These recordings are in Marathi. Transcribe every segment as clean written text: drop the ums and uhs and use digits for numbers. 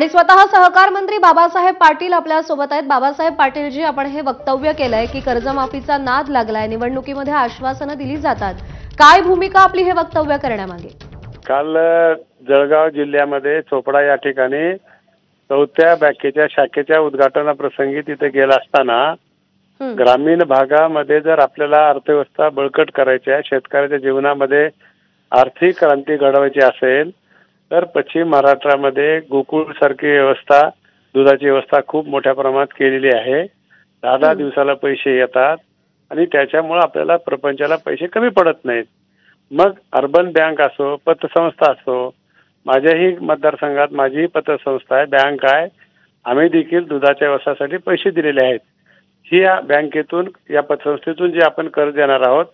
आणि स्वतः सहकार मंत्री बाबासाहेब पाटील आपल्या सोबत आहेत। बाबासाहेब पाटील जी, आपण हे वक्तव्य केलंय की कर्जमाफीचा नाद लागलाय, निवडणुकीमध्ये आश्वासनं दिली जातात, काय भूमिका आपली हे वक्तव्य करण्यामागे? काल जळगाव जिल्ह्यामध्ये चोपडा या ठिकाणी 4थ्या बँकेच्या शाखेच्या उद्घाटनाप्रसंगी तिथे गेला असताना ग्रामीण भागामध्ये जर आपल्याला अर्थव्यवस्था बळकट करायची आहे, शेतकऱ्याच्या जीवनामध्ये आर्थिक क्रांती घडवायची असेल तर पश्चिम महाराष्ट्रामध्ये गोकुळ सारखी व्यवस्था, दुधाची व्यवस्था खूप मोठ्या प्रमाणात केलेली आहे। 10 दिवसाला पैसे येतात आणि त्याच्यामुळे आपल्याला प्रपंचाला पैसे कमी पडत नाहीत। मग अर्बन बँक असो, पतसंस्था असो, माझ्याही मतदारसंघात माझीही पतसंस्था आहे, बँक आहे, आम्ही देखील दुधाच्या व्यवसायासाठी पैसे दिलेले आहेत। ही या बँकेतून, या पतसंस्थेतून जे आपण कर्ज देणार आहोत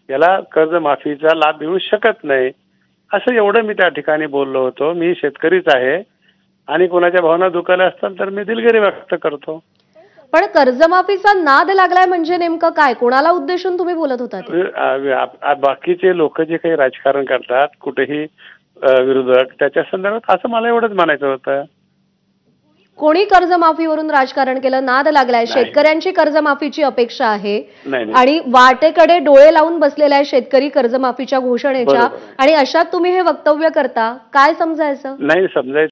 याला कर्जमाफीचा लाभ मिळू शकत नाही, असं एवढं मी त्या ठिकाणी बोललो होतो। मी शेतकरीच आहे आणि कोणाच्या भावना दुखावल्या असतील तर मी दिलगिरी व्यक्त करतो। पण कर्जमाफीचा नाद लागलाय म्हणजे नेमकं काय? कोणाला उद्देशून तुम्ही बोलत होता? बाकीचे लोक जे काही राजकारण करतात, कुठेही विरोधक, त्याच्या संदर्भात असं मला एवढंच म्हणायचं होतं। कोणी कर्जमाफीवरून राजकारण केलं? नाद लागलाय, शेतकऱ्यांची कर्जमाफीची अपेक्षा आहे आणि वाटेकडे डोळे लावून बसलेला आहे शेतकरी कर्जमाफीच्या घोषणेच्या, आणि अशात तुम्ही हे वक्तव्य करता, काय समजायचं? नाही समजायचं